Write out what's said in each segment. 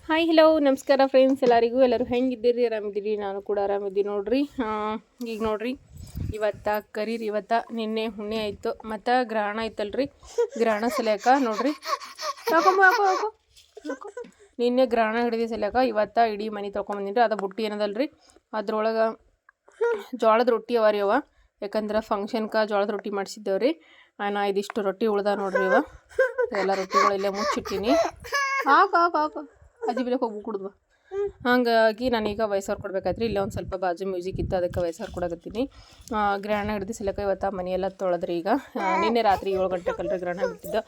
Hi hello ನಮಸ್ಕಾರ friends ಎಲ್ಲರೂ ಹೆಂಗಿದ್ದೀರಿ ಆರಾಮಿದ್ದೀರಿ ನಾನು ಕೂಡ ಆರಾಮಿದ್ದೀನಿ ನೋಡ್ರಿ ಈಗ ನೋಡ್ರಿ ಇವತ್ತು ನಿನ್ನೆ ಹುಣ್ಣೆ ಆಯಿತು ಮತ್ತು ಗ್ರಹಣ ಐತಲ್ರಿ ಗ್ರಹಣ ಸಲ್ಯಾಕ ನೋಡ್ರಿ ನಿನ್ನೆ ಗ್ರಹಣ ಹಿಡಿದು ಸಲ್ಯಾಕ ಇವತ್ತು ಇಡೀ ಮನೆ ತೊಳ್ಕೊಂಬಂದಿನ್ರಿ ಅದು ಬುಟ್ಟಿ ಏನದಲ್ರಿ ಅದ್ರೊಳಗೆ ಜೋಳದ ರೊಟ್ಟಿ ಅವರಿ ಅವ ಯಾಕಂದ್ರೆ ಫಂಕ್ಷನ್ಗೆ ಜೋಳದ ರೊಟ್ಟಿ ಮಾಡಿಸಿದ್ದೇವ್ರಿ ನಾನು ಇದಿಷ್ಟು ರೊಟ್ಟಿ ಉಳ್ದ ನೋಡ್ರಿ ಇವ ಎಲ್ಲ ರೊಟ್ಟಿಗಳೆಲ್ಲ ಮುಚ್ಚಿಟ್ಟಿನಿ ಅಜ್ಜಿ ಬಿಲಕ್ಕೆ ಹೋಗಿ ಕುಡಿದ್ವ ಹಾಗಾಗಿ ನಾನೀಗ ವಯಸ್ಸವ್ರು ಕೊಡ್ಬೇಕಾಯ್ತು ಇಲ್ಲೇ ಒಂದು ಸ್ವಲ್ಪ ಬಾಜು ಮ್ಯೂಸಿಕ್ ಇತ್ತು ಅದಕ್ಕೆ ವಯಸ್ಸವ್ರು ಕೊಡಕತ್ತೀನಿ ಗ್ರಹಣ ಹಿಡ್ದು ಸಿಲಕ ಇವತ್ತು ಮನೆಯೆಲ್ಲ ತೊಳೆದ್ರಿ ಈಗ ನಿನ್ನೆ ರಾತ್ರಿ 7 ಗಂಟೆಗಲ್ರಿ ಗ್ರಹಣ ಬಿಟ್ಟಿದ್ದು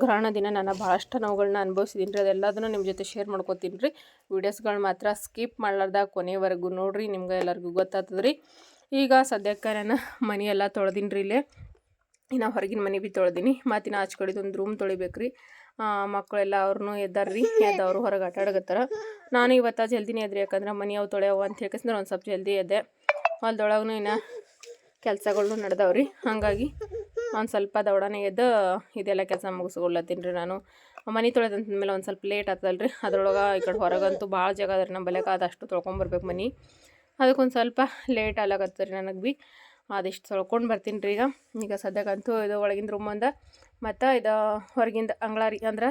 ಗ್ರಹಣ ದಿನ ನಾನು ಭಾಳಷ್ಟು ನೋವುಗಳನ್ನ ಅನುಭವಿಸಿದ್ದೀನಿ ರೀ ಅದೆಲ್ಲದನ್ನು ನಿಮ್ಮ ಜೊತೆ ಶೇರ್ ಮಾಡ್ಕೊತೀನಿ ರೀ ವೀಡಿಯೋಸ್ಗಳು ಮಾತ್ರ ಸ್ಕಿಪ್ ಮಾಡ್ಲಾರ್ದ ಕೊನೆವರೆಗೂ ನೋಡಿರಿ ನಿಮ್ಗೆ ಎಲ್ಲರಿಗೂ ಗೊತ್ತಾಗ್ತದೆ ರೀ ಈಗ ಸದ್ಯಕ್ಕೆ ನಾನು ಮನೆಯೆಲ್ಲ ತೊಳೆದೀನಿ ರೀ ಇಲ್ಲೇ ಇನ್ನು ಹೊರಗಿನ ಮನೆ ಭೀ ತೊಳೆದೀನಿ ಮತ್ತಿನ ಆಚೆ ಕಡೆದು ಒಂದು ರೂಮ್ ತೊಳಿಬೇಕು ರೀ ಮಕ್ಕಳೆಲ್ಲ ಅವ್ರನ್ನೂ ಎದ್ದಾರ್ರಿ ಎದ್ದವರು ಹೊರಗೆ ಆಟ ಆಡಕತ್ತಾರ ನಾನು ಇವತ್ತು ಜಲ್ದಿನೇ ಎದ್ರಿ ಯಾಕಂದ್ರೆ ಮನೆಯವು ತೊಳೆಯವು ಅಂತ ಹೇಳ್ಕಂದ್ರೆ ಒಂದು ಸ್ವಲ್ಪ ಜಲ್ದಿ ಎದ್ದೆ ಹೊಲ್ದೊಳಗೂ ಇನ್ನು ಕೆಲಸಗಳು ನಡೆದವ್ರಿ ಹಾಗಾಗಿ ಒಂದು ಸ್ವಲ್ಪ ದೌಡನೆ ಎದ್ದು ಇದೆಲ್ಲ ಕೆಲಸ ಮುಗಿಸ್ಕೊಳ್ಲತ್ತೀನಿ ರೀ ನಾನು ಮನೆ ತೊಳೆದಂತಂದ್ಮೇಲೆ ಒಂದು ಸ್ವಲ್ಪ ಲೇಟ್ ಆಗ್ತದಲ್ರಿ ಅದ್ರೊಳಗೆ ಈ ಕಡೆ ಹೊರಗಂತೂ ಭಾಳ ಜಾಗ ಅದ ರೀ ನಮ್ಮ ಬಲೆಕ ಅದಷ್ಟು ತೊಳ್ಕೊಂಬರ್ಬೇಕು ಮನೆ ಅದಕ್ಕೊಂದು ಸ್ವಲ್ಪ ಲೇಟ್ ಆಗ್ಲಾಕತ್ತದ ರೀ ನನಗೆ ಭೀ ಅದಿಷ್ಟು ತೊಳ್ಕೊಂಡು ಬರ್ತೀನಿ ರೀ ಈಗ ಸದ್ಯಕ್ಕಂತೂ ಇದು ಒಳಗಿನ ರೂಮ್ ಒಂದು ಮತ್ತು ಇದು ಹೊರಗಿಂದ ಅಂಗಳಾರಿ ಅಂದ್ರೆ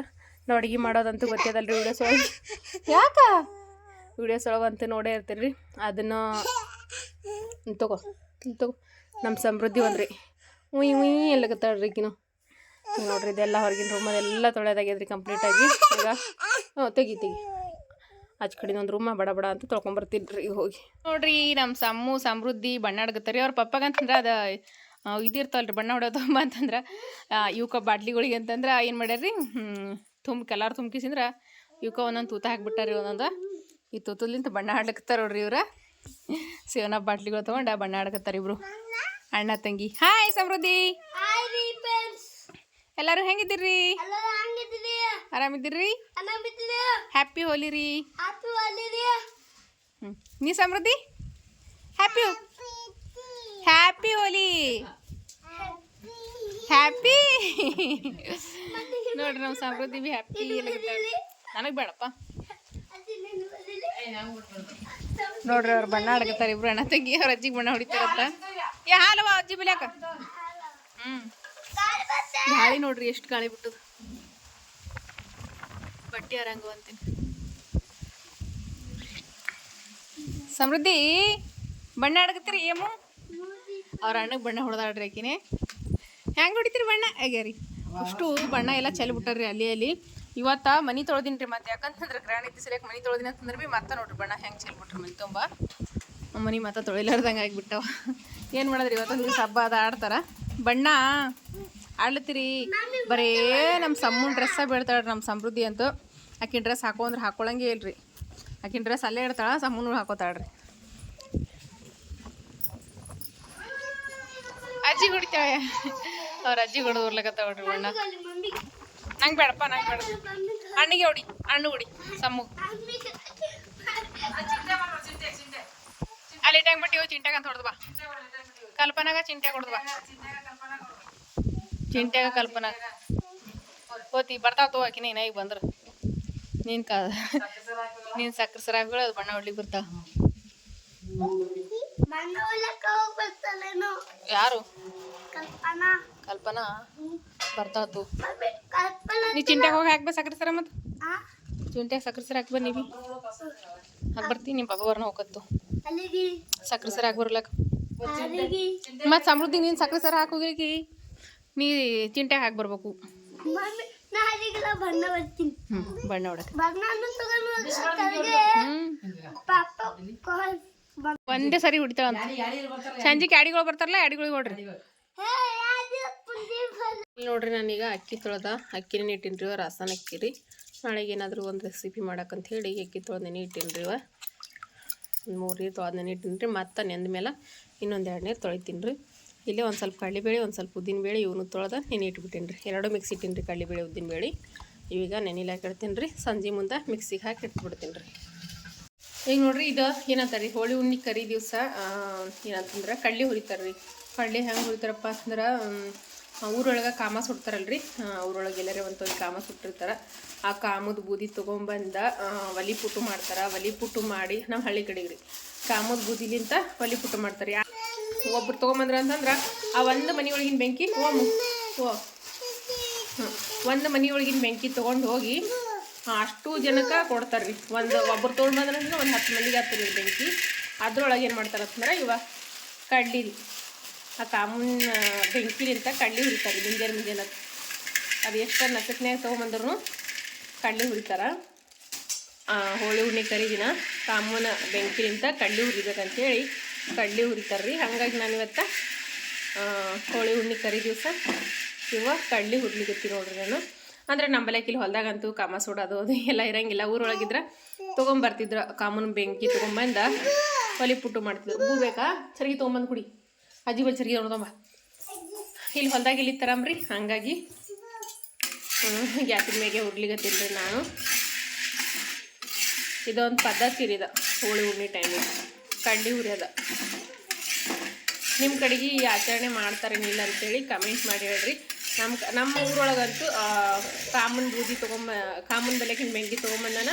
ನಾವು ಅಡುಗೆ ಮಾಡೋದಂತೂ ಗೊತ್ತಿದಲ್ರಿ ವೀಡಿಯೋಸ್ ಒಳಗೆ ಯಾಕೆ ವೀಡಿಯೋಸ್ ಒಳಗಂತೂ ನೋಡೇ ಇರ್ತೀರಿ ರೀ ಅದನ್ನು ತಗೋ ನಮ್ಮ ಸಮೃದ್ಧಿ ಒಂದ್ರಿ ಉಯ್ ಎಲ್ಲಕತ್ತಾಳ್ರಿ ಈಕಿನು ನೋಡ್ರಿ ಇದೆಲ್ಲ ಹೊರಗಿನ ರೂಮದೆಲ್ಲ ತೊಳೆದಾಗ್ಯದ್ರಿ ಕಂಪ್ಲೀಟಾಗಿ ಈಗ ತೆಗಿ ಆಚೆ ಕಡೆ ಒಂದು ರೂಮ ಬಡ ಅಂತ ತೊಳ್ಕೊಂಬರ್ತೀನಿ ರೀ ಹೋಗಿ ನೋಡ್ರಿ ನಮ್ಮ ಸಮೃದ್ಧಿ ಬಣ್ಣ ಆಡ್ಗತ್ತಾರೆ ಅವ್ರ ಪಪ್ಪಗಂತಂದ್ರೆ ಅದು ಇದಿರ್ತಲ್ರಿ ಬಣ್ಣ ಹೊಡೋದಮ್ಮ ಅಂತಂದ್ರೆ ಇವಕ್ಕ ಬಾಟ್ಲಿಗಳಿಗೆ ಅಂತಂದ್ರೆ ಏನು ಮಾಡ್ಯಾರ್ರಿ ಕಲರ್ ತುಂಬಿಸಿದ್ರೆ ಇವಕ್ಕ ಒಂದೊಂದು ತೂತ ಹಾಕ್ಬಿಟ್ಟಾರಿ ಒಂದೊಂದು ಈ ತೂತಲಿಂತ ಬಣ್ಣ ಆಡ್ಲಕತ್ತಾರ ನೋಡ್ರಿ ಇವ್ರ ಸೇವನ ಬಾಟ್ಲಿಗಳು ತೊಗೊಂಡು ಬಣ್ಣ ಆಡ್ಕತ್ತಾರೆ ಇಬ್ರು ಅಣ್ಣ ತಂಗಿ ಹಾಯ್ ಸಮೃದ್ಧಿ ಎಲ್ಲರೂ ಹೆಂಗಿದ್ದೀರಿ ಆರಾಮಿದ್ದೀರಿ ಹ್ಯಾಪಿ ಹೋಲಿ ರೀ ನೀ ಸಮೃದ್ಧಿ ಹ್ಯಾಪಿ ಹೋಲಿ ಹ್ಯಾಪಿ ನೋಡ್ರಿ ನಮ್ಮ ಸಮೃದ್ಧಿ ಬಿ ಹ್ಯಾಪಿ ನನಗೆ ಬೇಡಪ್ಪ ನೋಡ್ರಿ ಅವ್ರು ಬಣ್ಣ ಆಡಕತ್ತಾರ ಇಬ್ರು ಅಣ್ಣ ತಂಗಿ ಅವ್ರ ಅಜ್ಜಿಗೆ ಬಣ್ಣ ಹೊಡಿತಾರಂತ ಹಾಲವ ಅಜ್ಜಿ ಬಿಲ್ಯಾಕ ಗಾಳಿ ನೋಡ್ರಿ ಎಷ್ಟು ಗಾಳಿ ಬಿಟ್ಟದು ಬಟ್ಟೆ ಅರಂಗು ಅಂತೀನಿ ಸಮೃದ್ಧಿ ಬಣ್ಣ ಆಡಕತ್ತೀರಿ ಏಮು ಅವ್ರ ಅಣ್ಣಗೆ ಬಣ್ಣ ಹೊಡೆದಾಡ್ರಿ ಆಕಿನೇ ಹೆಂಗೆ ಹೊಡಿತೀರಿ ಬಣ್ಣ ಆಗ್ಯಾರಿ ಅಷ್ಟು ಬಣ್ಣ ಎಲ್ಲ ಚೆಲ್ಲಿ ಬಿಟ್ಟಾರ್ರಿ ಅಲ್ಲಿ ಇವತ್ತು ಮನೆ ತೊಳೆದಿನಿ ರೀ ಮತ್ತೆ ಯಾಕಂತಂದ್ರೆ ಗ್ರಹಣ ಇದ್ದು ಸರಿಯಾಗಿ ಮನೆ ತೊಳೆದಿನ ಅಂತಂದ್ರೆ ಭೀ ಮತ್ತೆ ನೋಡ್ರಿ ಬಣ್ಣ ಹೆಂಗೆ ಚೆಲ್ಬಿಟ್ರಿ ಮನೆ ತುಂಬ ಮನೆ ಮತ್ತೆ ತೊಳಿಲಾರ್ದಂಗೆ ಆಗಿಬಿಟ್ಟವ ಏನು ಮಾಡೋದ್ರಿ ಇವತ್ತೊಂದು ದಿವಸ ಹಬ್ಬ ಅದ ಆಡ್ತಾರ ಬಣ್ಣ ಆಡ್ಲತ್ತೀರಿ ಬರೇ ನಮ್ಮ ಸಮ್ಮನ ಡ್ರೆಸ್ಸ ಬೀಳ್ತಾಳ್ರಿ ನಮ್ಮ ಸಮೃದ್ಧಿ ಅಂತೂ ಆಕಿನ ಡ್ರೆಸ್ ಹಾಕೊಂಡ್ರೆ ಹಾಕೊಳಂಗೆ ಇಲ್ರಿ ಆಕಿನ ಡ್ರೆಸ್ ಅಲ್ಲೇ ಇಡ್ತಾಳ ಸಮ್ಮನು ಹಾಕೋತಾಳ್ರಿ ಅಜ್ಜಿ ಹೊಡಿತಾಳೆ ಅವ್ರ ಅಜ್ಜಿ ಹೊಡೆದು ಉರ್ಲಕತ್ತಾವ ನೋಡ್ರಿ ಬಣ್ಣ ನಂಗೆ ಬೇಡಪ್ಪ ನಂಗೆ ಬೇಡ ಅಣ್ಣಿಗೆ ಹೊಡಿ ಹೊಡಿ ಸಮ್ಮು ಅಲ್ಲಿ ಇಟ್ಟಂಗೆ ಬಿಟ್ಟು ಚಿಂಟ್ಯಾಗ ಅಂತ ಹೊಡೆದು ಬಾ ಕಲ್ಪನಾಗ ಚಿಂಟ್ಯಾಗ ಹೊಡೆದು ಬಾ ಚಿಂಟ್ಯಾಗ ಕಲ್ಪನಾಗ ಹೋತಿ ಬರ್ತಾವ ತೋ ಆಕಿನ ಈಗ ಬಂದ್ರೆ ನೀನು ಸಕ್ಕರೆ ಸರಾಗಳು ಅದು ಬಣ್ಣ ಹೊಡ್ಲಿಕ್ಕೆ ಬರ್ತಾವ ಯಾರು ಕಲ್ಪನಾ ಬರ್ತಾವತ್ತು ನೀ ಚಿಂಟ್ಯಾಗ ಹೋಗಿ ಹಾಕ್ಬೇ ಸಕ್ಕರೆ ಸರ ಮತ್ತು ಚಿಂಟ್ಯಾಗ ಸಕ್ಕರೆ ಸರ ಹಾಕ್ಬ ನೀವಿ ಹಾಕಿ ಬರ್ತೀನಿ ನಿಮ್ಮ ಪಾಪ ಬರ್ನ ಹೋಗತ್ತು ಸಕ್ಕರೆ ಸರ ಹಾಕಿ ಬರ್ಲಕ್ಕ ಮತ್ತು ಸಮೃದ್ಧಿ ನೀನು ಸಕ್ಕರೆ ಸರ ಹಾಕೋಗಿ ನೀ ಚಿಂಟ್ಯಾಗ ಹಾಕಿ ಬರ್ಬೇಕು ಬಣ್ಣ ಹೊಡಕ್ಕೆ ಒಂದೇ ಸರಿ ಹೊಡಿತಾಳ ಸಂಜೆಗೆ ಅಡಿಗಳು ಬರ್ತಾರಲ್ಲ ಅಡಿಗಳಿಗೆ ಹೊಡ್ರಿ ನೋಡ್ರಿ ನಾನೀಗ ಅಕ್ಕಿ ತೊಳೆದ ಅಕ್ಕಿನೇ ಇಟ್ಟಿನ್ರಿ ರಸನ ಅಕ್ಕಿ ರೀ ನಾಳೆಗೆ ಏನಾದರೂ ಒಂದು ರೆಸಿಪಿ ಮಾಡಕ್ಕಂತ ಹೇಳಿ ಅಕ್ಕಿ ತೊಳೆದೇನೆ ಇಟ್ಟಿನ್ರಿ ಒಂದು 3 ನೀರು ತೊಳೆದೇನೆ ಇಟ್ಟಿನ್ರಿ ಮತ್ತು ನೆಂದ ಮೇಲೆ ಇನ್ನೊಂದು 2 ನೀರು ತೊಳಿತೀನಿ ರೀ ಇಲ್ಲೇ ಒಂದು ಸ್ವಲ್ಪ ಕಡಲೆಬೇಳೆ ಒಂದು ಸ್ವಲ್ಪ ಉದ್ದಿನಬೇಳೆ ಇವನು ತೊಳೆದ ನೆನೆ ಇಟ್ಬಿಟ್ಟೀನಿ ರೀ ಎರಡು ಮಿಕ್ಸ್ ಇಟ್ಟೀನಿ ರೀ ಕಡಲೆಬೇಳೆ ಉದ್ದಿನಬೇಳೆ ಈಗ ನೆನೆಲಿ ಹಾಕಿಡ್ತೀನಿ ರೀ ಸಂಜೆ ಮುಂದೆ ಮಿಕ್ಸಿಗೆ ಹಾಕಿ ಇಟ್ಬಿಡ್ತೀನಿ ರೀ ಈಗ ನೋಡ್ರಿ ಇದು ಏನಂತಾರೆ ರೀ ಹೋಳಿ ಹುಣ್ಣಿ ಕರಿ ದಿವಸ ಏನಂತಂದ್ರೆ ಕಡ್ಲೆ ಹುರಿತಾರೆ ರೀ ಕಡ್ಲೆ ಹೆಂಗೆ ಹುರಿತಾರಪ್ಪ ಅಂದ್ರೆ ಊರೊಳಗೆ ಕಾಮ ಸುಡ್ತಾರಲ್ರಿ, ಊರೊಳಗೆ ಎಲ್ಲರೇ ಒಂದು ಕಾಮ ಸುಟ್ಟಿರ್ತಾರೆ. ಆ ಕಾಮದ ಬೂದಿ ತೊಗೊಂಬಂದ ಒಲಿ ಪುಟ್ಟು ಮಾಡ್ತಾರೆ. ಒಲಿ ಪುಟ್ಟು ಮಾಡಿ ನಮ್ಮ ಹಳ್ಳಿ ಕಡೆಗೆ ರೀ ಕಾಮದ ಬೂದಿಲಿಂತ ಒಲಿ ಪುಟ್ಟು ಮಾಡ್ತಾರೆ. ಒಬ್ರು ತೊಗೊಂಬಂದ್ರ ಅಂತಂದ್ರೆ ಆ ಒಂದು ಮನೆಯೊಳಗಿನ ಬೆಂಕಿ ಒಂದು ಮನೆಯೊಳಗಿನ ಬೆಂಕಿ ತೊಗೊಂಡು ಹೋಗಿ ಅಷ್ಟು ಜನಕ್ಕೆ ಕೊಡ್ತಾರೆ ರೀ. ಒಬ್ಬರು ತೊಗೊಂಡ್ಬಂದ್ರೆ ಒಂದು 10 ಮಂದಿಗೆ ಆಗ್ತದೆ ಬೆಂಕಿ. ಅದ್ರೊಳಗೆ ಏನು ಮಾಡ್ತಾರೆ ಅಂತಂದ್ರೆ ಇವ ಕಡ್ಲಿ ರೀ, ಆ ಕಾಮನ್ ಬೆಂಕಿಲಿಂತ ಕಡ್ಲಿ ಹುರಿತಾರೆ ಮುಂಜಾನೆ. ಅದು ಎಷ್ಟು ನಸಕ್ನ್ಯಾಗ ತೊಗೊಂಬಂದ್ರೂ ಕಡ್ಲಿ ಹುರಿತಾರೆ. ಹೋಳಿ ಹುಣ್ಣಿ ಕರಿದಿನ ಕಾಮನ ಬೆಂಕಿಲಿಂತ ಕಡ್ಲಿ ಹುರಿಬೇಕಂತೇಳಿ ಕಡ್ಲಿ ಹುರಿತಾರೆ ರೀ. ಹಾಗಾಗಿ ನಾನು ಇವತ್ತು ಹೋಳಿ ಹುಣ್ಣಿ ಕರಿ ದಿವಸ ಕಡ್ಲಿ ಹುರ್ಲಿಗತ್ತಿ ನೋಡ್ರಿ ನಾನು. ಅಂದರೆ ನಂಬಲಕ್ಕಿಲ್ಲಿ ಹೊಲ್ದಾಗಂತೂ ಕಾಮ ಸೋಡೋದು ಅದು ಎಲ್ಲ ಇರಂಗಿಲ್ಲ. ಊರೊಳಗಿದ್ರೆ ತೊಗೊಂಬರ್ತಿದ್ರು, ಕಾಮನ ಬೆಂಕಿ ತೊಗೊಂಬಂದ ಒಲಿ ಪುಟ್ಟು ಮಾಡ್ತಿದ್ರು. ಹೂ ಬೇಕಾ ಚರ್ಗಿ ತೊಗೊಂಬಂದು ಕುಡಿ, ಅಜ್ಜಿ ಬಳಿ ಚರ್ಗಿ ನೋಡ್ದಮ್ಮ. ಇಲ್ಲಿ ಹೊಲ್ದಾಗ ಇಲ್ಲಿ ತರಂಬ್ರಿ, ಹಾಗಾಗಿ ಗ್ಯಾಸಿನ ಮೇಗೆ ಹುರ್ಲಿಗತ್ತೀನಿ ರೀ ನಾನು. ಇದೊಂದು ಪದ್ಧತಿ ರೀ, ಹೋಳಿ ಹುಣ್ಣಿ ಟೈಮಿಗೆ ಕಡ್ಲಿ ಹುರಿಯೋದ. ನಿಮ್ಮ ಕಡೆಗೆ ಈ ಆಚರಣೆ ಮಾಡ್ತಾರೇನಿಲ್ಲ ಅಂತೇಳಿ ಕಮೆಂಟ್ ಮಾಡಿ ಹೇಳ್ರಿ. ನಮ್ಮ ಊರೊಳಗಂತೂ ಕಾಮನ್ ಬೂದಿ ಕಾಮನ್ ಬೆಲೆಕಿನ ಬೆಂಕಿ ತೊಗೊಂಬಂದನ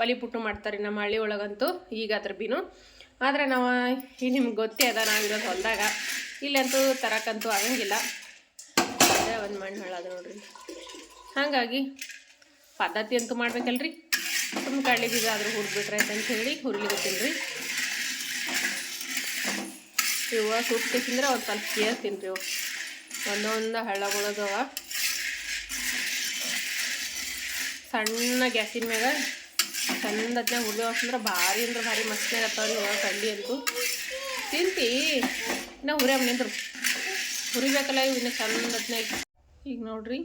ಒಲಿ ಪುಟ್ಟು ಮಾಡ್ತಾರೆ ನಮ್ಮ ಹಳ್ಳಿ ಒಳಗಂತೂ. ಈಗ ಅದ್ರ ಬಿನು ಆದರೆ ನಾವು ಈಗ ನಿಮ್ಗೆ ಗೊತ್ತೇ ಅದ, ನಾವಿರೋದು ಹೊಲದಾಗ. ಇಲ್ಲಂತೂ ತರಕ್ಕಂತೂ ಆಗಂಗಿಲ್ಲ, ಅದೇ ಒಂದು ಮಣ್ಣು ಹಾಳಾದ ನೋಡ್ರಿ. ಹಾಗಾಗಿ ಪದ್ಧತಿ ಅಂತೂ ಮಾಡ್ಬೇಕಲ್ರಿ. ತುಂಬ ಕಡ್ಲಿ ಬೀಜ ಆದರೂ ಹುರಿದ್ಬಿಟ್ರೆ ಅಂತ ಹೇಳಿ ಹುರಿಲಿಗತ್ತೀನಿ ರೀ. ಇವ ಸುಟ್ಟಿಸಿಂದ್ರೆ ಒಂದು ಸ್ವಲ್ಪ ಕೇಳ್ತೀನಿ ರೀ. ಒಂದೊಂದು ಹಳ್ಳಗಳದವ ಸಣ್ಣ ಗ್ಯಾಸಿನ ಮ್ಯಾಗ ಚಂದ ಹೊತ್ನಾಗ ಹುರಿದೇವಂದ್ರೆ ಭಾರಿ ಅಂದ್ರೆ ಭಾರಿ ಮಸ್ತ್ನಾಗ ಆಗ್ತಾವ್ರಿ ಇವಾಗ ಕಡ್ಲಿ ಅಂತೂ. ತಿಂತಿ ಇನ್ನು ಹುರಿಯಮ್ಮ ನಿಂದ್ರು ಹುರಿಬೇಕಲ್ಲ ಇವು ಇನ್ನು ಚಂದ ಹೊತ್ನಾಗ. ಈಗ ನೋಡ್ರಿ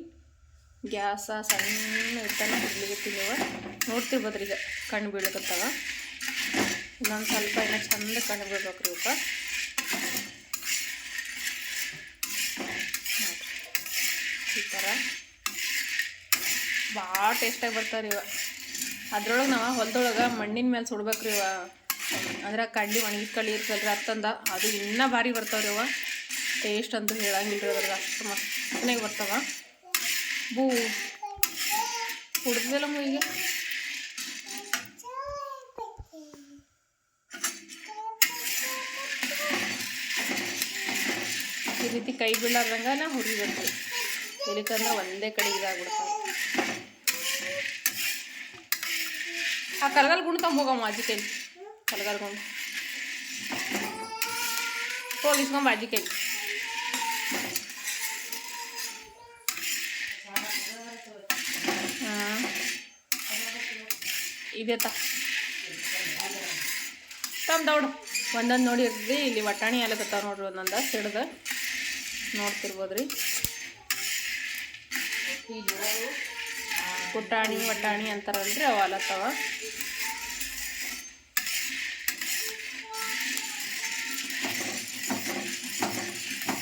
ಗ್ಯಾಸ ಸಣ್ಣ ಇರ್ತಾನೆ ಹುರ್ಲಿಗತ್ತೀನಿ. ಇವ ನೋಡ್ತಿರ್ಬೋದ್ರಿ, ಈಗ ಕಣ್ಣು ಬೀಳಕತ್ತಾವ. ಇನ್ನೊಂದು ಸ್ವಲ್ಪ ಇನ್ನೂ ಚಂದ ಕಣ್ಣು ಬೀಳ್ಬೇಕ್ರಿ ಇವಕ್ಕೆ. ಈ ಥರ ಭಾಳ ಟೇಸ್ಟಾಗಿ ಬರ್ತಾವ್ರಿ ಇವ. ಅದ್ರೊಳಗೆ ನಾವು ಹೊಲದೊಳಗೆ ಮಣ್ಣಿನ ಮೇಲೆ ಸುಡ್ಬೇಕ್ರಿ ಇವ. ಅಂದ್ರೆ ಕಡ್ಲಿ ಒಣಗಿದ ಕಡ್ಲಿ ಇರ್ತಲ್ರಿ ಅತ್ತಂದ, ಅದು ಇನ್ನೂ ಭಾರಿ ಬರ್ತಾವ್ರಿ ಇವ. ಟೇಸ್ಟ್ ಅಂತೂ ಹೇಳಂಗಿಲ್ಲ ರೀ ಅದ್ರಾಗ, ಅಷ್ಟು ಮಸ್ತ್ನಾಗ ಬರ್ತಾವ. ಬೂ ಕುಡ್ದಲ್ಲಮ್ಮ ಈಗ ಈ ರೀತಿ ಕೈ ಬೀಳಾರ್ದಂಗ ನಾ ಹುರಿಬೇಕು. ಇಲ್ಲಿಕಂದ್ರೆ ಒಂದೇ ಕಡೆ ಇದಾಗ್ಬಿಡ್ತಾವೆ. ಆ ಕಲ್ಗಲ್ ಗುಂಡು ತೊಗೊಂಡು ಹೋಗಮ್ಮ ಅಜ್ಜಿ ಕೈಲಿ. ಕಲ್ಗಲ್ ಗುಂಡು ಹೋಗಿ ಇಸ್ಕೊಂಬ ಅಜ್ಜಿ ಕೈಲಿ. ಹಾಂ ಇದೆ ತಮ್ಮ ದೌಡು ಒಂದೊಂದು ನೋಡಿ ಇರ್ತೀವಿ. ಇಲ್ಲಿ ವಟಾಣಿ ಆಲಕತ್ತಾವ ನೋಡ್ರಿ, ಒಂದೊಂದು ಸಿಡ್ದು ನೋಡ್ತಿರ್ಬೋದ್ರಿ. ಪುಟಾಣಿ ವಟಾಣಿ ಅಂತಾರಲ್ರಿ, ಅವು ಆಲತ್ತಾವ.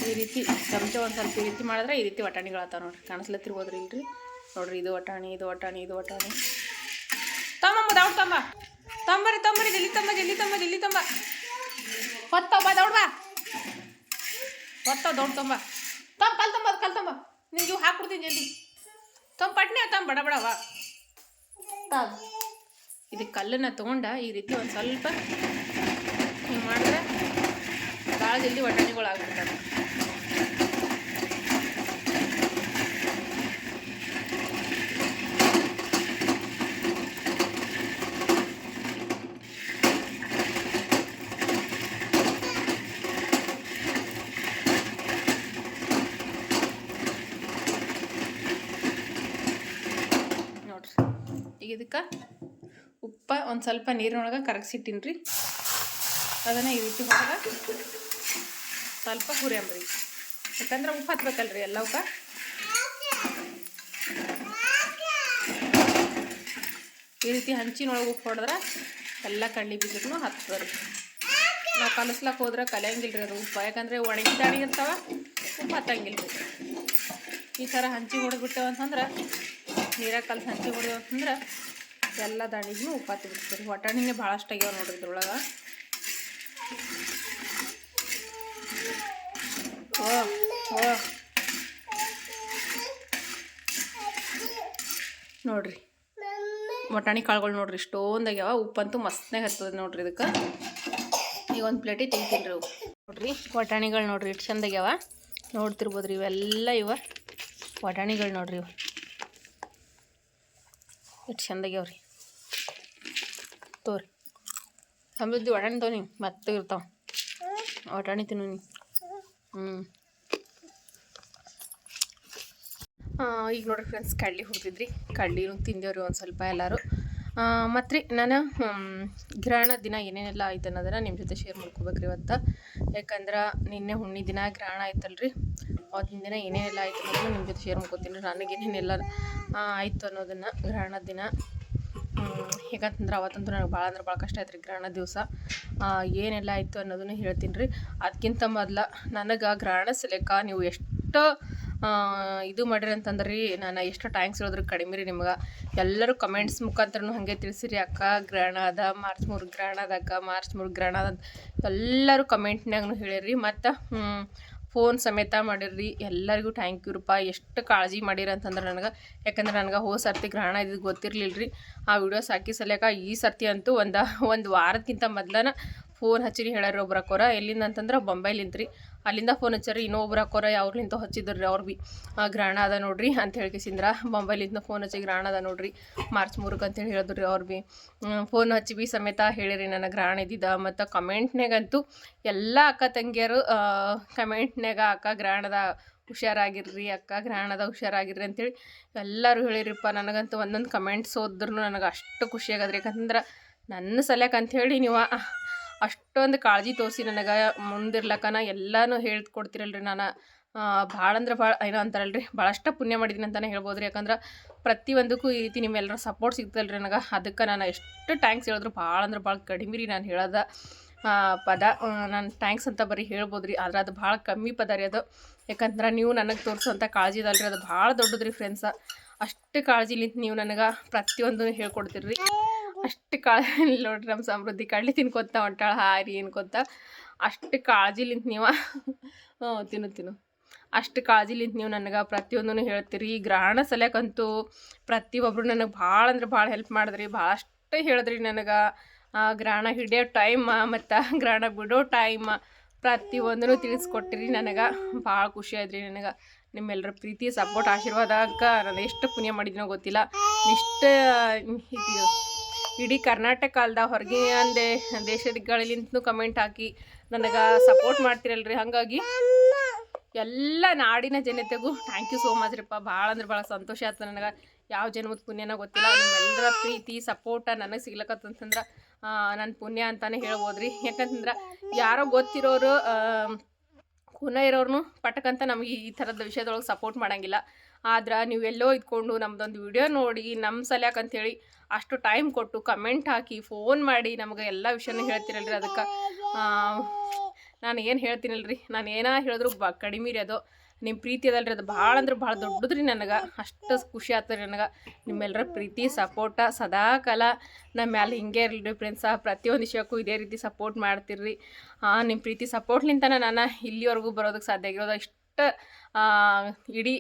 ಈ ರೀತಿ ಚಮಚ ಒಂದು ಸ್ವಲ್ಪ ಈ ರೀತಿ ಮಾಡಿದ್ರೆ ಈ ರೀತಿ ವಟಾಣಿಗಳಾಗ್ತಾವ ನೋಡ್ರಿ. ಕಾಣಿಸ್ಲತ್ತಿರ್ಬೋದ್ರಿ ಇಲ್ರಿ ನೋಡ್ರಿ. ಇದು ವಟಾಣಿ, ಇದು ವಟಾಣಿ, ಇದು ವಟಾಣಿ. ತಮ್ಮಮ್ಮ ದೌಡ್ ತಂಬ, ತಂಬರಿ ತಂಬರಿ, ಜಲ್ಲಿ ತಂಬ, ಜಲ್ಲಿ ತಂಬ, ಜಲ್ಲಿ ತಂಬ. ಹೊತ್ತಂಬ ದೌಡ್ ಬಾ, ಹೊತ್ತ ದೌಡ್ ತಂಬ. ಕಲ್ ತಂಬ ನೀವು ಹಾಕ್ಬಿಡ್ತೀನಿ ಜಲ್ದಿ. ತಮ್ಮ ಪಟ್ನೆ ತಮ್ಮ ಬಡ ಬಡವ. ಇದಕ್ಕೆ ಕಲ್ಲನ್ನು ತೊಗೊಂಡ ಈ ರೀತಿ ಒಂದು ಸ್ವಲ್ಪ ಹಿಂಗೆ ಮಾಡಿದ್ರೆ ಭಾಳ ಜಲ್ದಿ ವಟಾಣಿಗಳು ಆಗ್ಬಿಡ್ತಾರೆ. ಈಗ ಇದಕ್ಕೆ ಉಪ್ಪ ಒಂದು ಸ್ವಲ್ಪ ನೀರಿನೊಳಗೆ ಕರಗಿಸಿಟ್ಟಿನಿ ರೀ. ಅದನ್ನು ಈ ರೀತಿ ಹೊರಗೆ ಸ್ವಲ್ಪ ಹುರಿಯಂಬ್ರಿ, ಯಾಕಂದ್ರೆ ಉಪ್ಪು ಹತ್ಬೇಕಲ್ರಿ ಎಲ್ಲವಕ್ಕೆ. ಈ ರೀತಿ ಹಂಚಿನೊಳಗೆ ಉಪ್ಪು ಹೊಡೆದ್ರೆ ಎಲ್ಲ ಕಡ್ಲಿ ಬೀಜಕ್ಕೂ ಹತ್ತದ್ರಿ. ನಾವು ಕಲಸ್ಲಕ್ಕೆ ಹೋದ್ರೆ ಕಲಿಯಂಗಿಲ್ಲ ರೀ ಅದು ಉಪ್ಪು, ಯಾಕಂದರೆ ಒಣಗಿದಾಣಿ ಇರ್ತಾವೆ, ಉಪ್ಪು ಹತ್ತಂಗಿಲ್ಲ ರೀ. ಈ ಥರ ಹಂಚಿ ಹೊಡೆದ್ಬಿಟ್ಟೇವೆ ಅಂತಂದ್ರೆ, ನೀರಾಗ ಕಲ್ಸಿ ಹಂಚಿ ಹೊಡೆದೇವು ಅಂತಂದ್ರೆ ಎಲ್ಲ ದಾಣಿಗೂ ಉಪ್ಪು ಹತ್ತಿ ಬಿಡ್ತೀವಿ ರೀ. ವಟಾಣಿನೇ ಭಾಳಷ್ಟು ಆಗ್ಯಾವ ನೋಡ್ರಿ ಇದ್ರೊಳಗೆ. ಓ ಓ ನೋಡಿರಿ ಬಟಾಣಿ ಕಾಳುಗಳು ನೋಡಿರಿ ಇಷ್ಟೊಂದಾಗ್ಯಾವ. ಉಪ್ಪಂತೂ ಮಸ್ತ್ನಾಗ ಹತ್ತದ ನೋಡಿರಿ. ಇದಕ್ಕೆ ಈಗ ಒಂದು ಪ್ಲೇಟಿಗೆ ತಿಂತೀನಿ ರೀ. ನೋಡಿರಿ ಬಟಾಣಿಗಳು ನೋಡಿರಿ ಎಷ್ಟು ಚಂದಾಗ್ಯಾವ ನೋಡ್ತಿರ್ಬೋದು ರೀ. ಇವೆಲ್ಲ ಬಟಾಣಿಗಳು ನೋಡಿರಿ ಎಷ್ಟು ಚಂದಾಗ್ಯಾವ ರೀ. ತೋರಿ ಸಮೃದ್ಧಿ ಬಟಾಣಿ ತೋನಿ ಮತ್ತೆ ಇರ್ತಾವ. ಬಟಾಣಿ ತಿನ್ನು ನೀ. ಈಗ ನೋಡಿರಿ ಫ್ರೆಂಡ್ಸ್ ಕಡ್ಲಿ ಹುಡ್ತಿದ್ರಿ. ಕಡ್ಲಿನೂ ತಿಂದೇವ್ರಿ ಒಂದು ಸ್ವಲ್ಪ ಎಲ್ಲರೂ. ಮತ್ತು ರೀ ನಾನು ಗ್ರಹಣ ದಿನ ಏನೇನೆಲ್ಲ ಆಯ್ತು ಅನ್ನೋದನ್ನು ನಿಮ್ಮ ಜೊತೆ ಶೇರ್ ಮಾಡ್ಕೋಬೇಕ್ರಿ ಇವತ್ತು. ಯಾಕಂದ್ರೆ ನಿನ್ನೆ ಹುಣ್ಣಿ ದಿನ ಗ್ರಹಣ ಆಯ್ತಲ್ರಿ. ಅವತ್ತಿನ ದಿನ ಏನೇನೆಲ್ಲ ಆಯ್ತು ಅನ್ನೋದನ್ನು ನಿಮ್ಮ ಜೊತೆ ಶೇರ್ ಮಾಡ್ಕೋತೀನಿ ರೀ. ನನಗೇನೇನೆಲ್ಲ ಆಯಿತು ಅನ್ನೋದನ್ನು ಗ್ರಹಣದ ದಿನ. ಹೇಗಂತಂದ್ರೆ ಅವತ್ತಂತೂ ನನಗೆ ಭಾಳ ಅಂದ್ರೆ ಭಾಳ ಕಷ್ಟ ಆಯ್ತು ರೀ. ಗ್ರಹಣ ದಿವಸ ಏನೆಲ್ಲ ಆಯಿತು ಅನ್ನೋದನ್ನು ಹೇಳ್ತೀನಿ ರೀ. ಅದಕ್ಕಿಂತ ಮೊದಲು ನನಗೆ ಗ್ರಹಣ ಸಲೇಕ ನೀವು ಎಷ್ಟು ಇದು ಮಾಡಿರಿ ಅಂತಂದ್ರೆ ರೀ, ನಾನು ಎಷ್ಟು ಟ್ಯಾಂಕ್ಸ್ ಹೇಳಿದ್ರು ಕಡಿಮೆ ರೀ. ನಿಮ್ಗೆ ಎಲ್ಲರೂ ಕಮೆಂಟ್ಸ್ ಮುಖಾಂತರನು ಹಾಗೆ ತಿಳಿಸಿರಿ. ಅಕ್ಕ ಗ್ರಹಣ ಅದ, ಮಾರ್ಚ್ 3 ಗ್ರಹಣ ಅದ ಅಕ್ಕ, ಮಾರ್ಚ್ 3 ಗ್ರಹಣ ಅದ ಎಲ್ಲರೂ ಕಮೆಂಟ್ನಾಗೂ ಹೇಳಿರಿ. ಮತ್ತು ಫೋನ್ ಸಮೇತ ಮಾಡಿರಿ. ಎಲ್ಲರಿಗೂ ಥ್ಯಾಂಕ್ ಯು ರೂಪ. ಎಷ್ಟು ಕಾಳಜಿ ಮಾಡಿರಿ ಅಂತಂದ್ರೆ ನನಗೆ. ಯಾಕಂದ್ರೆ ನನಗೆ ಹೋದ ಸರ್ತಿ ಗ್ರಹಣ ಇದ್ದು ಗೊತ್ತಿರಲಿಲ್ಲ ರೀ. ಆ ವಿಡಿಯೋಸ್ ಹಾಕಿ ಸಲ್ಯಾಕ ಈ ಸರ್ತಿ ಅಂತೂ ಒಂದು ವಾರಕ್ಕಿಂತ ಮೊದಲನ ಫೋನ್ ಹಚ್ಚಿರಿ ಹೇಳ್ಯಾರ ಒಬ್ರು ಅಕ್ಕೋರ. ಎಲ್ಲಿಂದ ಅಂತಂದ್ರೆ ಬೊಂಬೈಲಿಂದ ರೀ. ಅಲ್ಲಿಂದ ಫೋನ್ ಹಚ್ಚಾರಿ. ಇನ್ನೊಬ್ರು ಅಕ್ಕೋರ ಅವ್ರಲಿಂತ ಹಚ್ಚಿದ್ರು ರೀ. ಅವ್ರು ಭೀ ಗ್ರಹಣ ಅದ ನೋಡ್ರಿ ಅಂತ ಹೇಳ್ಕಿಸಿಂದ್ರ ಬೊಂಬೈಲಿಂದ ಫೋನ್ ಹಚ್ಚಿ ಗ್ರಹಣ ಅದ ನೋಡ್ರಿ ಮಾರ್ಚ್ 3 ಅಂತೇಳಿ ಹೇಳಿದ್ರು ರೀ. ಅವ್ರು ಭೀ ಫೋನ್ ಹಚ್ಚಿ ಭೀ ಸಮೇತ ಹೇಳಿರಿ ನನಗೆ ಗ್ರಹಣ ಇದ್ದಿದ್ದ. ಮತ್ತು ಕಮೆಂಟ್ನಾಗಂತೂ ಎಲ್ಲ ಅಕ್ಕ ತಂಗಿಯರು ಕಮೆಂಟ್ನಾಗ ಅಕ್ಕ ಗ್ರಹಣದ ಹುಷಾರಾಗಿರ್ರಿ, ಅಕ್ಕ ಗ್ರಹಣದ ಹುಷಾರಾಗಿರ್ರಿ ಅಂತೇಳಿ ಎಲ್ಲರೂ ಹೇಳಿರಿಪ್ಪ. ನನಗಂತೂ ಒಂದೊಂದು ಕಮೆಂಟ್ಸ್ ಓದಿದ್ರು ನನಗೆ ಅಷ್ಟು ಖುಷಿ ಆಗದ್ರಿ. ಯಾಕಂದ್ರೆ ನನ್ನ ಸಲ್ಯಾಕ ಅಂಥೇಳಿ ನೀವು ಅಷ್ಟೊಂದು ಕಾಳಜಿ ತೋರಿಸಿ ನನಗೆ ಮುಂದಿರ್ಲಕ್ಕನ ಎಲ್ಲನೂ ಹೇಳ್ಕೊಡ್ತಿರಲ್ರಿ. ನಾನು ಭಾಳ ಅಂದ್ರೆ ಭಾಳ ಏನೋ ಅಂತಾರಲ್ರಿ, ಭಾಳಷ್ಟು ಪುಣ್ಯ ಮಾಡಿದ್ದೀನಿ ಅಂತಲೇ ಹೇಳ್ಬೋದು ರೀ. ಯಾಕಂದ್ರೆ ಪ್ರತಿಯೊಂದಕ್ಕೂ ಈ ರೀತಿ ನಿಮ್ಮೆಲ್ಲರ ಸಪೋರ್ಟ್ ಸಿಗ್ತಲ್ರಿ ನನಗೆ. ಅದಕ್ಕೆ ನಾನು ಎಷ್ಟು ಟ್ಯಾಂಕ್ಸ್ ಹೇಳಿದ್ರು ಭಾಳ ಅಂದ್ರೆ ಭಾಳ ಕಡಿಮೆ ರೀ ನಾನು ಹೇಳೋದ ಪದ. ನಾನು ಟ್ಯಾಂಕ್ಸ್ ಅಂತ ಬರೀ ಹೇಳ್ಬೋದು ರೀ, ಆದ್ರೆ ಅದು ಭಾಳ ಕಮ್ಮಿ ಪದ ರೀ ಅದು. ಯಾಕಂದ್ರೆ ನೀವು ನನಗೆ ತೋರಿಸೋಂಥ ಕಾಳಜಿ ಇದಲ್ರಿ, ಅದು ಭಾಳ ದೊಡ್ಡದು ರೀ ಫ್ರೆಂಡ್ಸ. ಅಷ್ಟು ಕಾಳಜಿಲಿಂತ ನೀವು ನನಗೆ ಪ್ರತಿಯೊಂದು ಹೇಳ್ಕೊಡ್ತೀರಿ. ಅಷ್ಟು ಕಾಳಜಿ ನೋಡ್ರಿ. ನಮ್ಮ ಸಮೃದ್ಧಿ ಕಡ್ಲಿ ತಿನ್ಕೊತ ಹೊಂಟಾಳ ಹಾರಿ ಏನ್ಕೊತ. ಅಷ್ಟು ಕಾಳಜಿಲಿಂತ ನೀವು ತಿನ್ನು ಅಷ್ಟು ಕಾಳಜಿಲಿಂತ ನೀವು ನನಗೆ ಪ್ರತಿಯೊಂದೂ ಹೇಳ್ತೀರಿ. ಗ್ರಹಣ ಸಲ್ಯಾಕಂತೂ ಪ್ರತಿಯೊಬ್ಬರು ನನಗೆ ಭಾಳ ಅಂದ್ರೆ ಭಾಳ ಹೆಲ್ಪ್ ಮಾಡಿದ್ರಿ. ಭಾಳಷ್ಟು ಹೇಳಿದ್ರಿ ನನಗೆ. ಗ್ರಹಣ ಹಿಡಿಯೋ ಟೈಮ್ ಮತ್ತು ಗ್ರಹಣ ಬಿಡೋ ಟೈಮ್ ಪ್ರತಿಯೊಂದೂ ತಿಳಿಸ್ಕೊಟ್ಟಿರಿ. ನನಗೆ ಭಾಳ ಖುಷಿ ಆಯ್ತು ರೀ. ನನಗೆ ನಿಮ್ಮೆಲ್ಲರ ಪ್ರೀತಿ ಸಪೋರ್ಟ್ ಆಶೀರ್ವಾದಕ್ಕೆ ನಾನು ಎಷ್ಟು ಪುಣ್ಯ ಮಾಡಿದ್ದೀನೋ ಗೊತ್ತಿಲ್ಲ. ಇಷ್ಟು ಇಡೀ ಕರ್ನಾಟಕ ಅಲ್ದ ಹೊರಗಿನ ದೇಶಗಳಿಂತನೂ ಕಮೆಂಟ್ ಹಾಕಿ ನನಗೆ ಸಪೋರ್ಟ್ ಮಾಡ್ತಿರಲ್ರಿ. ಹಾಗಾಗಿ ಎಲ್ಲ ನಾಡಿನ ಜನತೆಗೂ ಥ್ಯಾಂಕ್ ಯು ಸೋ ಮಚ್ ರೀಪ್ಪ. ಭಾಳ ಅಂದ್ರೆ ಭಾಳ ಸಂತೋಷ ಆಯ್ತು ನನಗೆ. ಯಾವ ಜನ್ಮದ ಪುಣ್ಯನ ಗೊತ್ತಿಲ್ಲ. ನಿಮ್ಮೆಲ್ಲರ ಪ್ರೀತಿ ಸಪೋರ್ಟ ನನಗೆ ಸಿಗ್ಲಕ್ಕತ್ತಂತಂದ್ರೆ ನನ್ನ ಪುಣ್ಯ ಅಂತಲೇ ಹೇಳ್ಬೋದು ರೀ. ಯಾಕಂತಂದ್ರೆ ಯಾರೋ ಗೊತ್ತಿರೋರು ಖೂನ ಇರೋರ್ನು ಪಟಕಂತ ನಮಗೆ ಈ ಥರದ ವಿಷಯದೊಳಗೆ ಸಪೋರ್ಟ್ ಮಾಡೋಂಗಿಲ್ಲ. ಆದ್ರೆ ನೀವೆಲ್ಲೋ ಇದ್ಕೊಂಡು ನಮ್ಮದೊಂದು ವಿಡಿಯೋ ನೋಡಿ ನಮ್ಮ ಸಲ್ಯಾಕ ಅಂಥೇಳಿ ಅಷ್ಟು ಟೈಮ್ ಕೊಟ್ಟು ಕಮೆಂಟ್ ಹಾಕಿ ಫೋನ್ ಮಾಡಿ ನಮಗೆ ಎಲ್ಲ ವಿಷಯನೂ ಹೇಳ್ತಿರಲ್ರಿ. ಅದಕ್ಕೆ ನಾನು ಏನು ಹೇಳ್ತೀನಲ್ರಿ, ನಾನು ಏನೋ ಹೇಳಿದ್ರು ಕಡಿಮೆ ರೀ. ಅದು ನಿಮ್ಮ ಪ್ರೀತಿ ಅದಲ್ರಿ, ಅದು ಭಾಳ ಅಂದ್ರೆ ಭಾಳ ದೊಡ್ಡದು ರೀ. ನನಗೆ ಅಷ್ಟು ಖುಷಿ ಆಗ್ತದೆ ನನಗೆ. ನಿಮ್ಮೆಲ್ಲರ ಪ್ರೀತಿ ಸಪೋರ್ಟ ಸದಾಕಾಲ ನಮ್ಮ ಮ್ಯಾಲೆ ಹಿಂಗೆ ಇರಲಿ ಫ್ರೆಂಡ್ಸ. ಪ್ರತಿಯೊಂದು ವಿಷಯಕ್ಕೂ ಇದೇ ರೀತಿ ಸಪೋರ್ಟ್ ಮಾಡ್ತಿರ್ರಿ. ನಿಮ್ಮ ಪ್ರೀತಿ ಸಪೋರ್ಟ್ಲಿಂತನೇ ನಾನು ಇಲ್ಲಿವರೆಗೂ ಬರೋದಕ್ಕೆ ಸಾಧ್ಯ ಆಗಿರೋದು. ಇಷ್ಟು ಇಡೀ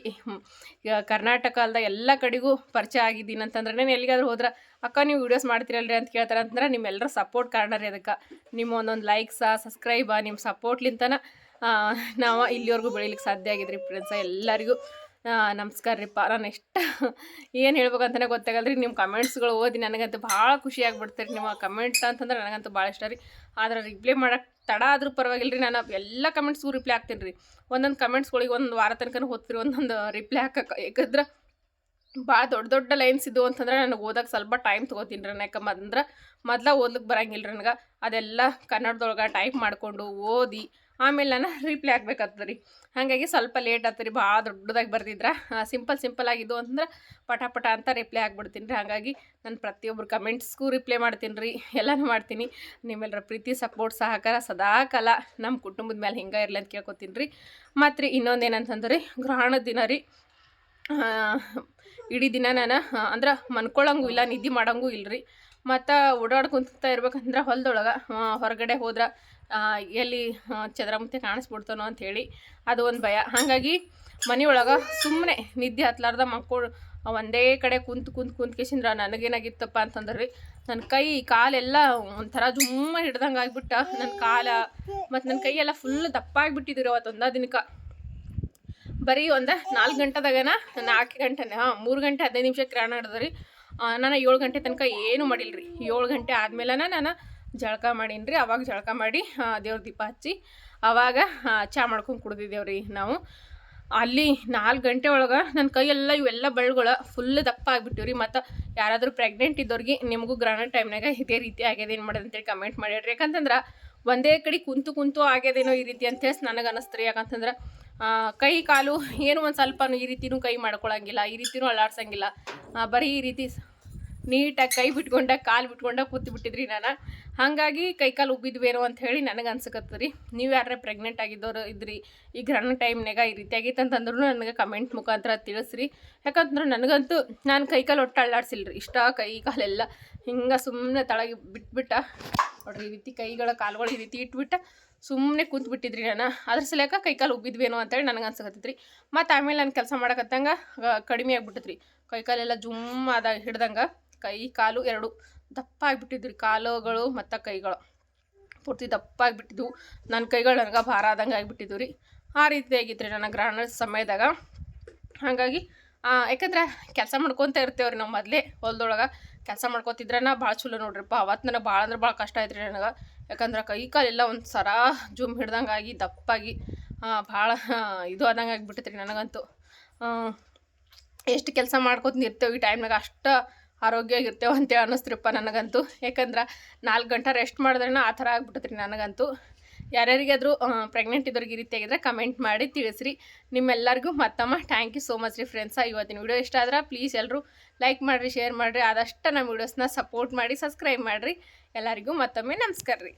ಕರ್ನಾಟಕ ಅಲ್ದ ಎಲ್ಲ ಕಡೆಗೂ ಪರಿಚಯ ಆಗಿದ್ದೀನಿ ಅಂತಂದ್ರೆ ನಾನು ಎಲ್ಲಿಗಾದ್ರೂ ಹೋದ್ರೆ ಅಕ್ಕ ನೀವು ವೀಡಿಯೋಸ್ ಮಾಡ್ತಿರಲ್ರಿ ಅಂತ ಕೇಳ್ತಾರೆ ಅಂತಂದ್ರೆ ನಿಮ್ಮೆಲ್ಲರ ಸಪೋರ್ಟ್ ಕಾರಣ ರೀ. ಅದಕ್ಕೆ ನಿಮ್ಮ ಒಂದೊಂದು ಲೈಕ್ಸ ಸಬ್ಸ್ಕ್ರೈಬ ನಿಮ್ಮ ಸಪೋರ್ಟ್ಲಿಂತನ ನಾವು ಇಲ್ಲಿವರೆಗೂ ಬೆಳೀಲಿಕ್ಕೆ ಸಾಧ್ಯ ಆಗಿದ್ರಿ ಫ್ರೆಂಡ್ಸ. ಎಲ್ಲರಿಗೂ ನಮಸ್ಕಾರ ರೀಪ್ಪ. ನಾನು ಎಷ್ಟು ಏನು ಹೇಳ್ಬೇಕಂತಲೇ ಗೊತ್ತಾಗಲ್ರಿ. ನಿಮ್ಮ ಕಮೆಂಟ್ಸ್ಗಳು ಓದಿ ನನಗಂತೂ ಭಾಳ ಖುಷಿ ಆಗಿಬಿಡ್ತಾರೆ. ನಿಮ್ಮ ಕಮೆಂಟ್ ಅಂತಂದ್ರೆ ನನಗಂತೂ ಭಾಳ ಇಷ್ಟ ರೀ. ಆದ್ರೆ ರಿಪ್ಲೈ ಮಾಡೋಕ್ಕೆ ತಡ ಆದರೂ ಪರವಾಗಿಲ್ಲ ರೀ. ನಾನು ಎಲ್ಲ ಕಮೆಂಟ್ಸ್ಗೂ ರಿಪ್ಲೈ ಹಾಕ್ತೀನಿ ರೀ. ಒಂದೊಂದು ಕಮೆಂಟ್ಸ್ಗಳಿಗೆ ಒಂದು ವಾರ ತನಕ ಹೋಗ್ತೀರಿ ಒಂದೊಂದು ರಿಪ್ಲೈ ಹಾಕಕ್ಕೆ. ಯಾಕಂದ್ರೆ ಭಾಳ ದೊಡ್ಡ ದೊಡ್ಡ ಲೈನ್ಸ್ ಇದ್ದು ಅಂತಂದ್ರೆ ನನಗೆ ಓದೋಕೆ ಸ್ವಲ್ಪ ಟೈಮ್ ತೊಗೋತೀನಿ ರೀ. ಯಾಕಂದ್ರೆ ಮೊದಲ ಓದ್ಲಿಕ್ಕೆ ಬರೋಂಗಿಲ್ಲ ರೀ ನನಗೆ. ಅದೆಲ್ಲ ಕನ್ನಡದೊಳಗೆ ಟೈಪ್ ಮಾಡಿಕೊಂಡು ಓದಿ ಆಮೇಲೆ ನಾನು ರಿಪ್ಲೈ ಹಾಕ್ಬೇಕಾಗ್ತದೆ ರೀ. ಹಾಗಾಗಿ ಸ್ವಲ್ಪ ಲೇಟ್ ಆಗ್ತದೆ ರೀ. ಭಾಳ ದೊಡ್ಡದಾಗಿ ಬರ್ದಿದ್ರೆ ಸಿಂಪಲ್ ಆಗಿದ್ದು ಅಂತಂದ್ರೆ ಪಟ ಅಂತ ರಿಪ್ಲೈ ಹಾಕ್ಬಿಡ್ತೀನಿ ರೀ. ಹಾಗಾಗಿ ನಾನು ಪ್ರತಿಯೊಬ್ಬರು ಕಮೆಂಟ್ಸ್ಗೂ ರಿಪ್ಲೈ ಮಾಡ್ತೀನಿ ರೀ. ಎಲ್ಲನೂ ಮಾಡ್ತೀನಿ. ನಿಮ್ಮೆಲ್ಲರ ಪ್ರೀತಿ ಸಪೋರ್ಟ್ ಸಹಕಾರ ಸದಾಕಾಲ ನಮ್ಮ ಕುಟುಂಬದ ಮೇಲೆ ಹಿಂಗೆ ಇರಲಿ ಅಂತ ಕೇಳ್ಕೊತೀನಿ ರೀ. ಮತ್ತು ರೀ ಇನ್ನೊಂದು ಏನಂತಂದ್ರೆ ರೀ, ಗ್ರಹಣದ ದಿನ ರೀ ಇಡೀ ದಿನ ನಾನು ಅಂದ್ರೆ ಮನ್ಕೊಳ್ಳಂಗೂ ಇಲ್ಲ, ನಿದ್ದೆ ಮಾಡೋಂಗೂ ಇಲ್ಲ ರೀ. ಮತ್ತು ಓಡಾಡ್ಕೊಂತ ಇರ್ಬೇಕಂದ್ರೆ ಹೊಲದೊಳಗೆ ಹೊರಗಡೆ ಹೋದ್ರೆ ಎಲ್ಲಿ ಚಂದ್ರಮುಖಿ ಕಾಣಿಸ್ಬಿಡ್ತಾನೋ ಅಂಥೇಳಿ ಅದು ಒಂದು ಭಯ. ಹಾಗಾಗಿ ಮನೆಯೊಳಗೆ ಸುಮ್ಮನೆ ನಿದ್ದೆ ಹತ್ತಲಾರ್ದ ಒಂದೇ ಕಡೆ ಕುಂತು ಕೇಸಿಂದ್ರ ನನಗೇನಾಗಿತ್ತಪ್ಪ ಅಂತಂದ್ರೆ ರೀ ನನ್ನ ಕೈ ಕಾಲೆಲ್ಲ ಒಂಥರ ಜುಮ್ಮ ಹಿಡ್ದಂಗೆ ಆಗ್ಬಿಟ್ಟ. ನನ್ನ ಕಾಲ ಮತ್ತು ನನ್ನ ಕೈಯೆಲ್ಲ ಫುಲ್ ದಪ್ಪ ಆಗಿಬಿಟ್ಟಿದ್ರು ಅವತ್ತು ಒಂದೇ ದಿನಕ್ಕೆ. ಬರೀ ಒಂದು 4 ಗಂಟೆದಾಗನ 4 ಗಂಟೆನೇ 3 ಗಂಟೆ 15 ನಿಮಿಷಕ್ಕೆ ಗ್ರಹಣ ಹಿಡ್ದ್ರಿ. ನಾನು 7 ಗಂಟೆ ತನಕ ಏನೂ ಮಾಡಿಲ್ರಿ. 7 ಗಂಟೆ ಆದಮೇಲೆ ನಾನು ಜಳಕ ಮಾಡೀನಿ ರೀ. ಅವಾಗ ಜಳಕ ಮಾಡಿ ದೇವ್ರ ದೀಪ ಹಚ್ಚಿ ಅವಾಗ ಚಹಾ ಮಾಡ್ಕೊಂಡು ಕುಡ್ದಿದ್ದೇವ್ರಿ ನಾವು. ಅಲ್ಲಿ 4 ಗಂಟೆ ಒಳಗೆ ನನ್ನ ಕೈಯೆಲ್ಲ ಇವೆಲ್ಲ ಬಳ್ಗಳು ಫುಲ್ ದಪ್ಪ ಆಗಿಬಿಟ್ಟಿವ್ರಿ. ಮತ್ತು ಯಾರಾದರೂ ಪ್ರೆಗ್ನೆಂಟ್ ಇದ್ದವ್ರಿಗೆ ನಿಮಗೂ ಗ್ರಹಣ ಟೈಮ್ನಾಗ ಇದೇ ರೀತಿ ಆಗ್ಯದ ಏನು ಮಾಡೋದು ಅಂತೇಳಿ ಕಮೆಂಟ್ ಮಾಡಿಡ್ರಿ. ಯಾಕಂತಂದ್ರೆ ಒಂದೇ ಕಡೆ ಕುಂತು ಆಗ್ಯದೇನೋ ಈ ರೀತಿ ಅಂತೇಳಿ ನನಗೆ ಅನ್ನಿಸ್ತು ರೀ. ಯಾಕಂತಂದ್ರೆ ಕೈ ಕಾಲು ಏನು ಒಂದು ಸ್ವಲ್ಪ ಈ ರೀತಿನೂ ಕೈ ಮಾಡ್ಕೊಳಂಗಿಲ್ಲ, ಈ ರೀತಿನೂ ಅಳ್ಳಾಡ್ಸಂಗಿಲ್ಲ. ಬರೀ ಈ ರೀತಿ ನೀಟಾಗಿ ಕೈ ಬಿಟ್ಕೊಂಡಾಗ ಕಾಲು ಬಿಟ್ಕೊಂಡಾಗ ಕೂತ್ಬಿಟ್ಟಿದ್ರಿ ನಾನು. ಹಾಗಾಗಿ ಕೈ ಕಾಲು ಉಬ್ಬಿದ್ವೇನೋ ಅಂತ ಹೇಳಿ ನನಗೆ ಅನ್ಸಕತ್ತು ರೀ. ನೀವು ಯಾರೇ ಪ್ರೆಗ್ನೆಂಟ್ ಆಗಿದ್ದವ್ರು ಇದ್ರಿ ಈ ಗ್ರಹಣ ಟೈಮ್ನಾಗ ಈ ರೀತಿ ಆಗೈತೆ ಅಂತಂದ್ರೂ ನನಗೆ ಕಮೆಂಟ್ ಮುಖಾಂತರ ತಿಳಿಸ್ರಿ. ಯಾಕಂದ್ರೆ ನನಗಂತೂ ನಾನು ಕೈ ಕಾಲು ಒಟ್ಟು ಅಳ್ಳಾಡ್ಸಿಲ್ಲ ರೀ. ಇಷ್ಟ ಕೈ ಕಾಲೆಲ್ಲ ಹಿಂಗೆ ಸುಮ್ಮನೆ ತಳಗೆ ಬಿಟ್ಬಿಟ್ಟ ನೋಡ್ರಿ. ಈ ರೀತಿ ಕೈಗಳ ಕಾಲುಗಳು ಈ ರೀತಿ ಇಟ್ಬಿಟ್ಟು ಸುಮ್ಮನೆ ಕುಂತ್ಬಿಟ್ಟಿದ್ರಿ ನಾನು. ಅದ್ರ ಸಲಕ ಕೈ ಕಾಲು ಉಬ್ಬಿದ್ವೇನೋ ಅಂತೇಳಿ ನನಗೆ ಅನ್ಸಕತ್ತೈತ್ರಿ. ಮತ್ತು ಆಮೇಲೆ ನಾನು ಕೆಲಸ ಮಾಡಕತ್ತಂಗೆ ಕಡಿಮೆ ಆಗ್ಬಿಟ್ಟತ್ರಿ. ಕೈ ಕಾಲೆಲ್ಲ ಜುಮ್ಮ ಆದಾಗ ಹಿಡ್ದಂಗೆ ಕೈ ಕಾಲು 2 ದಪ್ಪ ಆಗಿಬಿಟ್ಟಿದ್ರಿ. ಕಾಲುಗಳು ಮತ್ತು ಕೈಗಳು ಪೂರ್ತಿ ದಪ್ಪ ಆಗಿಬಿಟ್ಟಿದ್ವು. ನನ್ನ ಕೈಗಳು ನನಗೆ ಭಾರ ಆದಂಗೆ ಆಗಿಬಿಟ್ಟಿದ್ವು ರೀ. ಆ ರೀತಿ ಆಗಿತ್ತು ರೀ ನನ್ನ ಗ್ರಹಣ ಸಮಯದಾಗ. ಹಾಗಾಗಿ ಯಾಕಂದ್ರೆ ಕೆಲಸ ಮಾಡ್ಕೊತ ಇರ್ತೇವ್ರಿ ನಾವು. ಮೊದಲೇ ಹೊಲದೊಳಗೆ ಕೆಲಸ ಮಾಡ್ಕೊತಿದ್ರನ ಭಾಳ ಚಲೋ ನೋಡ್ರಿಪ್ಪ. ಅವತ್ತು ನನಗೆ ಭಾಳ ಅಂದ್ರೆ ಭಾಳ ಕಷ್ಟ ಆಯ್ತು ರೀ ನನಗೆ. ಯಾಕಂದ್ರೆ ಕೈ ಕಾಲೆಲ್ಲ ಒಂದು ಸರ ಜುಮ್ ಹಿಡ್ದಂಗೆ ಆಗಿ ದಪ್ಪಾಗಿ ಭಾಳ ಇದು ಆದಂಗೆ ಆಗಿಬಿಟ್ಟೈತೆ ರೀ ನನಗಂತೂ. ಎಷ್ಟು ಕೆಲಸ ಮಾಡ್ಕೊತ ಇರ್ತೇವೆ ಈ ಟೈಮ್ನಾಗ ಅಷ್ಟು ಆರೋಗ್ಯವಾಗಿರ್ತೇವೆ ಅಂತೇಳಿ ಅನ್ನಿಸ್ತ್ರಿಪ್ಪ ನನಗಂತೂ. ಯಾಕಂದ್ರೆ 4 ಗಂಟೆ ರೆಸ್ಟ್ ಮಾಡಿದ್ರೆ ಆ ಥರ ಆಗ್ಬಿಟ್ಟೈತೆ ರೀ ನನಗಂತೂ. ಯಾರ್ಯಾರಿಗಾದರೂ ಪ್ರೆಗ್ನೆಂಟ್ ಇದ್ದವ್ರಿಗೆ ಈ ರೀತಿ ಆಗಿದ್ರೆ ಕಮೆಂಟ್ ಮಾಡಿ ತಿಳಿಸ್ರಿ. ನಿಮ್ಮೆಲ್ಲರಿಗೂ ಮತ್ತಮ್ಮ ಥ್ಯಾಂಕ್ ಯು ಸೋ ಮಚ್ ರೀ ಫ್ರೆಂಡ್ಸ. ಇವತ್ತಿನ ವಿಡಿಯೋ ಇಷ್ಟ ಆದ್ರೆ ಪ್ಲೀಸ್ ಎಲ್ಲರೂ ಲೈಕ್ ಮಾಡಿರಿ, ಶೇರ್ ಮಾಡಿರಿ. ಆದಷ್ಟು ನಮ್ಮ ವೀಡಿಯೋಸ್ನ ಸಪೋರ್ಟ್ ಮಾಡಿ ಸಬ್ಸ್ಕ್ರೈಬ್ ಮಾಡಿರಿ. ಎಲ್ಲರಿಗೂ ಮತ್ತೊಮ್ಮೆ ನಮಸ್ಕಾರ ರೀ.